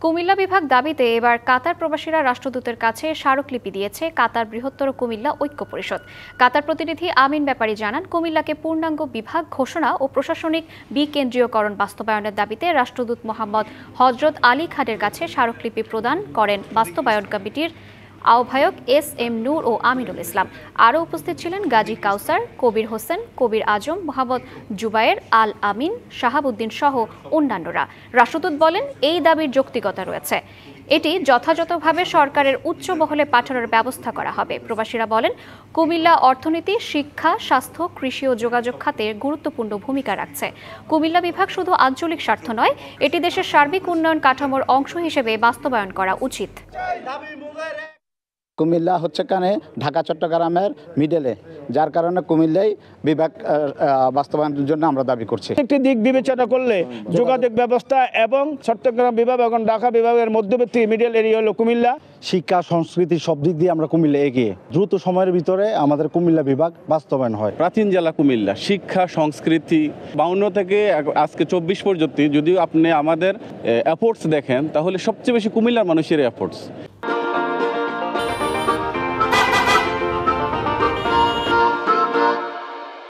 কুমিল্লা বিভাগ দাবিতে এবার কাতার প্রবাসীরা রাষ্ট্রদূতের কাছে স্মারকলিপি দিয়েছে কাতার বৃহত্তর কুমিল্লা ঐক্য পরিষদ। কাতার প্রতিনিধি আমিন ব্যাপারী জানান, কুমিল্লাকে পূর্ণাঙ্গ বিভাগ ঘোষণা ও প্রশাসনিক বিকেন্দ্রীয়করণ বাস্তবায়নের দাবিতে রাষ্ট্রদূত মোহাম্মদ হযরত আলী খানের কাছে স্মারকলিপি প্রদান করেন বাস্তবায়ন কমিটির আহ্বায়ক এস.এম. নূর ও আমিনুল ইসলাম। আরও উপস্থিত ছিলেন গাজী কাউসার, কবির হোসেন, কবির আজম, মোহাম্মদ জুবায়ের, আল আমিন, শাহাবুদ্দিন সহ অন্যান্যরা। রাষ্ট্রদূত বলেন, এই দাবির যৌক্তিকতা রয়েছে, এটি যথাযথভাবে সরকারের উচ্চ মহলে পাঠানোর ব্যবস্থা করা হবে। প্রবাসীরা বলেন, কুমিল্লা অর্থনীতি, শিক্ষা, স্বাস্থ্য, কৃষি ও যোগাযোগ খাতে গুরুত্বপূর্ণ ভূমিকা রাখছে। কুমিল্লা বিভাগ শুধু আঞ্চলিক স্বার্থ নয়, এটি দেশের সার্বিক উন্নয়ন কাঠামোর অংশ হিসেবে বাস্তবায়ন করা উচিত। কুমিল্লা হচ্ছে কানে ঢাকা চট্টগ্রামের মিডলে, যার কারণে কুমিল্লাই বিভাগ বাস্তবায়নের জন্য আমরা দাবি করছি। একটি দিক বিবেচনা করলে যোগাযোগ ব্যবস্থা এবং চট্টগ্রাম বিভাগ এবং ঢাকা বিভাগের মধ্যবর্তী মিডল এরিয়া হলো কুমিল্লা। শিক্ষা, সংস্কৃতি সব দিক দিয়ে আমরা কুমিল্লা এগিয়ে, দ্রুত সময়ের ভিতরে আমাদের কুমিল্লা বিভাগ বাস্তবায়ন হয়। প্রাচীন জেলা কুমিল্লা, শিক্ষা, সংস্কৃতি 52 থেকে আজকে 24 পর্যন্ত যদি আপনি আমাদের এফোর্টস দেখেন, তাহলে সবচেয়ে বেশি কুমিল্লার মানুষের এফোর্টস।